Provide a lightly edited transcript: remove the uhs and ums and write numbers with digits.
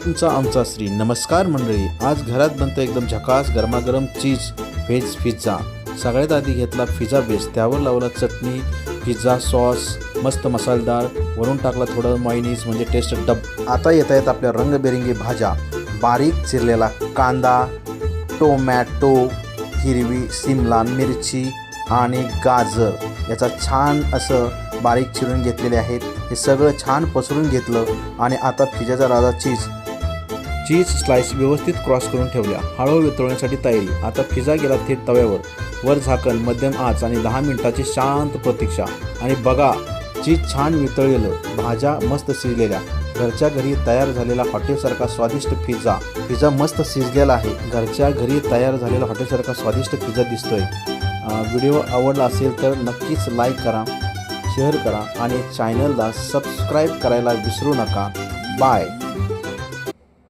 तुमचा आमचा श्री. नमस्कार मंडळी. आज घरात बनतं एकदम झकास गरमागरम चीज व्हेज पिझ्झा. सगळ्यात आधी घेतला पिझ्झा बेस, त्यावर लावला चटणी, पिझ्झा सॉस मस्त मसालेदार, वरून टाकला थोडं मायोनीज म्हणजे टेस्ट डब. आता येत आपल्या रंगबेरंगी भाज्या, बारीक चिरलेला कांदा, टोमॅटो, हिरवी सिमला मिरची आणि गाजर याचा छान असं बारीक चिरून घेतलेले आहेत. हे सगळं छान पसरून घेतलं आणि आता पिझ्झाचा राजा चीज स्लाइस व्यवस्थित क्रॉस करून ठेवल्या. हळू वितळण्यासाठी तयारी. आता पिझ्झा गेला थेट तव्यावर, वर झाकण, मध्यम आच आणि 10 मिनिटाची शांत प्रतीक्षा. आणि बघा, चीज छान वितळलेलं, भाज्या मस्त शिजलेल्या, घरच्या घरी तयार झालेला हॉटेलसारखा स्वादिष्ट पिझ्झा मस्त शिजलेला आहे. घरच्या घरी तयार झालेला हॉटेलसारखा स्वादिष्ट पिझ्झा दिसतोय. व्हिडिओ आवडला असेल तर नक्कीच लाईक करा, शेअर करा आणि चॅनलला सबस्क्राईब करायला विसरू नका. बाय.